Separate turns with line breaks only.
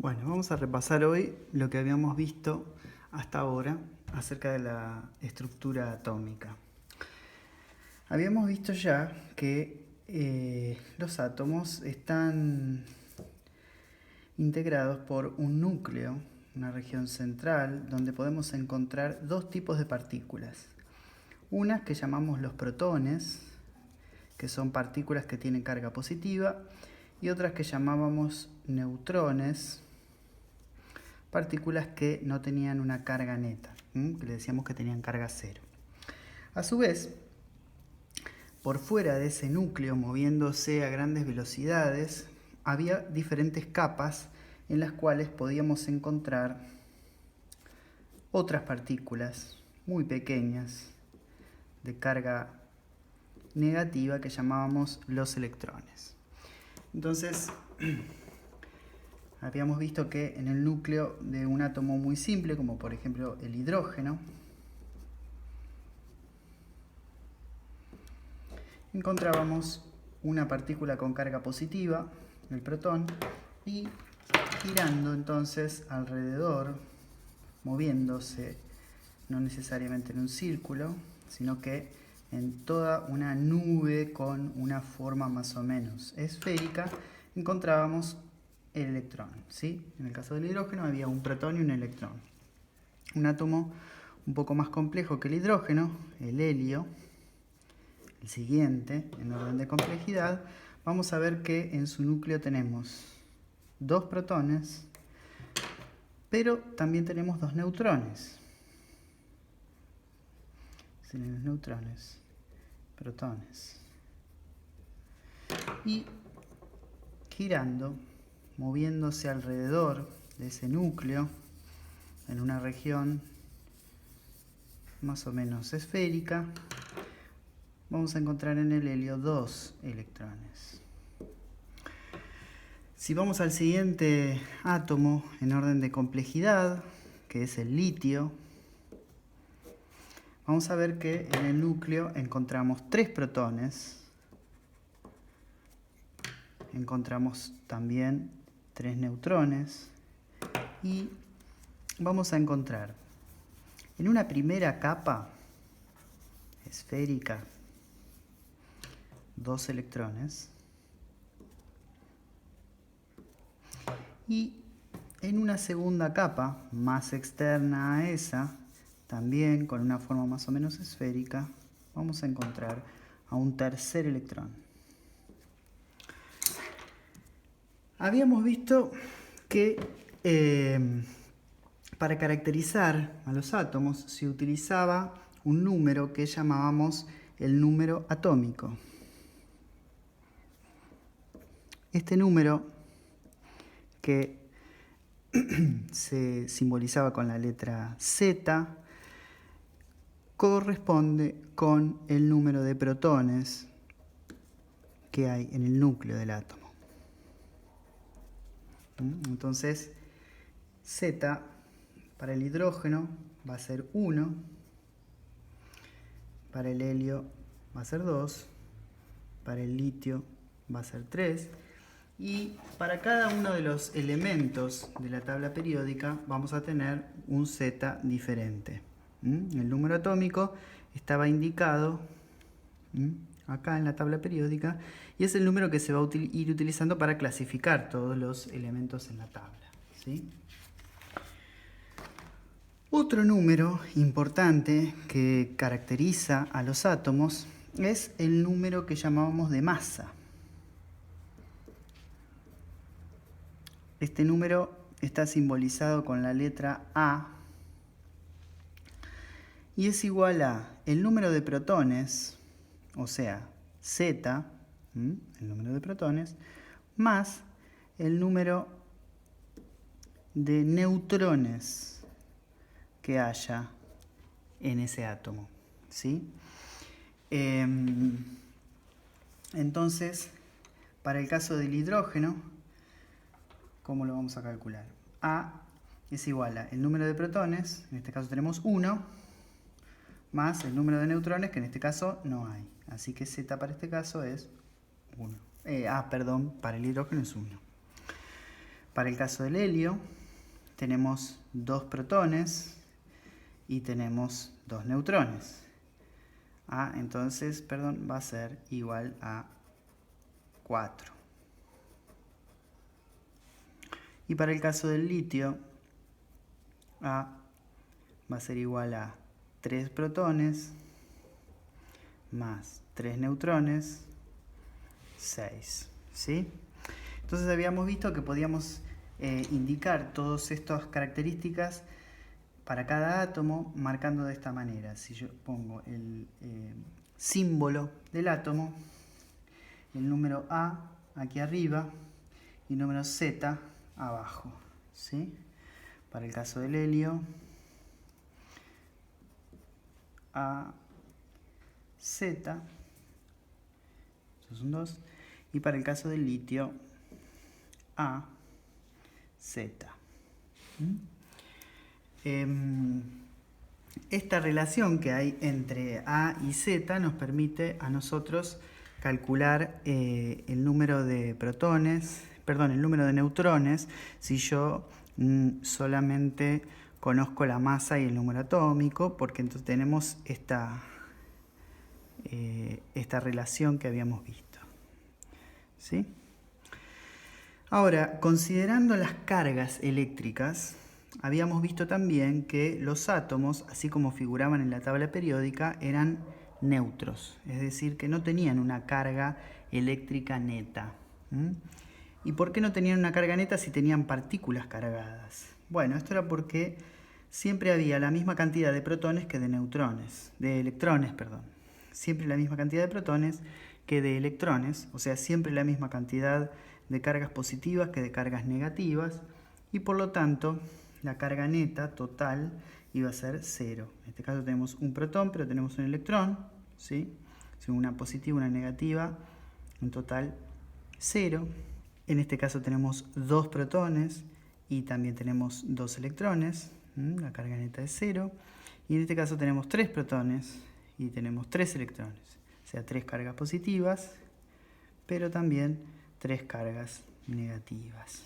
Bueno, vamos a repasar hoy lo que habíamos visto hasta ahora acerca de la estructura atómica. Habíamos visto ya que los átomos están integrados por un núcleo, una región central, donde podemos encontrar dos tipos de partículas. Unas que llamamos los protones, que son partículas que tienen carga positiva, y otras que llamábamos neutrones, partículas que no tenían una carga neta, que le decíamos que tenían carga cero. A su vez, por fuera de ese núcleo, moviéndose a grandes velocidades, había diferentes capas en las cuales podíamos encontrar otras partículas muy pequeñas de carga negativa que llamábamos los electrones. Entonces, habíamos visto que en el núcleo de un átomo muy simple, como por ejemplo el hidrógeno, encontrábamos una partícula con carga positiva, el protón, y girando entonces alrededor, moviéndose, no necesariamente en un círculo, sino que en toda una nube con una forma más o menos esférica, encontrábamos el electrón, ¿sí? En el caso del hidrógeno había un protón y un electrón. Un átomo un poco más complejo que el hidrógeno, el helio, el siguiente en orden de complejidad, vamos a ver que en su núcleo tenemos dos protones, pero también tenemos dos neutrones. Tenemos neutrones, protones. Y girando, moviéndose alrededor de ese núcleo, en una región más o menos esférica, vamos a encontrar en el helio dos electrones. Si vamos al siguiente átomo en orden de complejidad, que es el litio, vamos a ver que en el núcleo encontramos tres protones, encontramos también tres neutrones y vamos a encontrar en una primera capa esférica dos electrones y en una segunda capa más externa a esa, también con una forma más o menos esférica, vamos a encontrar a un tercer electrón. Habíamos visto que para caracterizar a los átomos se utilizaba un número que llamábamos el número atómico. Este número, que se simbolizaba con la letra Z, corresponde con el número de protones que hay en el núcleo del átomo. Entonces, Z para el hidrógeno va a ser 1, para el helio va a ser 2, para el litio va a ser 3, y para cada uno de los elementos de la tabla periódica vamos a tener un Z diferente. El número atómico estaba indicado acá en la tabla periódica y es el número que se va a ir utilizando para clasificar todos los elementos en la tabla, ¿sí? Otro número importante que caracteriza a los átomos es el número que llamábamos de masa. Este número está simbolizado con la letra A y es igual a el número de protones, o sea, Z, el número de protones, más el número de neutrones que haya en ese átomo, ¿sí? Entonces, para el caso del hidrógeno, ¿cómo lo vamos a calcular? A es igual a el número de protones, en este caso tenemos 1, más el número de neutrones, que en este caso no hay. Así que Z para este caso es 1. Para el hidrógeno es 1. Para el caso del helio, tenemos 2 protones y tenemos 2 neutrones. Entonces, va a ser igual a 4. Y para el caso del litio, A va a ser igual a 3 protones más 3 neutrones, 6. ¿Sí? Entonces habíamos visto que podíamos indicar todas estas características para cada átomo marcando de esta manera. Si yo pongo el símbolo del átomo, el número A aquí arriba y el número Z abajo. ¿Sí? Para el caso del helio, A, Z, estos son 2, y para el caso del litio, A, Z. Esta relación que hay entre A y Z nos permite a nosotros calcular el número de protones, el número de neutrones, si yo solamente conozco la masa y el número atómico, porque entonces tenemos esta relación que habíamos visto. ¿Sí? Ahora, considerando las cargas eléctricas, habíamos visto también que los átomos, así como figuraban en la tabla periódica, eran neutros, es decir, que no tenían una carga eléctrica neta. ¿Y por qué no tenían una carga neta si tenían partículas cargadas? Bueno, esto era porque siempre había la misma cantidad de protones que de neutrones, de electrones, perdón. Siempre la misma cantidad de protones que de electrones, o sea, siempre la misma cantidad de cargas positivas que de cargas negativas, y por lo tanto la carga neta total iba a ser 0. En este caso tenemos un protón, pero tenemos un electrón, ¿sí? Una positiva, una negativa, en total 0. En este caso tenemos 2 protones y también tenemos 2 electrones, la carga neta es 0. Y en este caso tenemos 3 protones y tenemos 3 electrones, o sea, 3 cargas positivas, pero también 3 cargas negativas.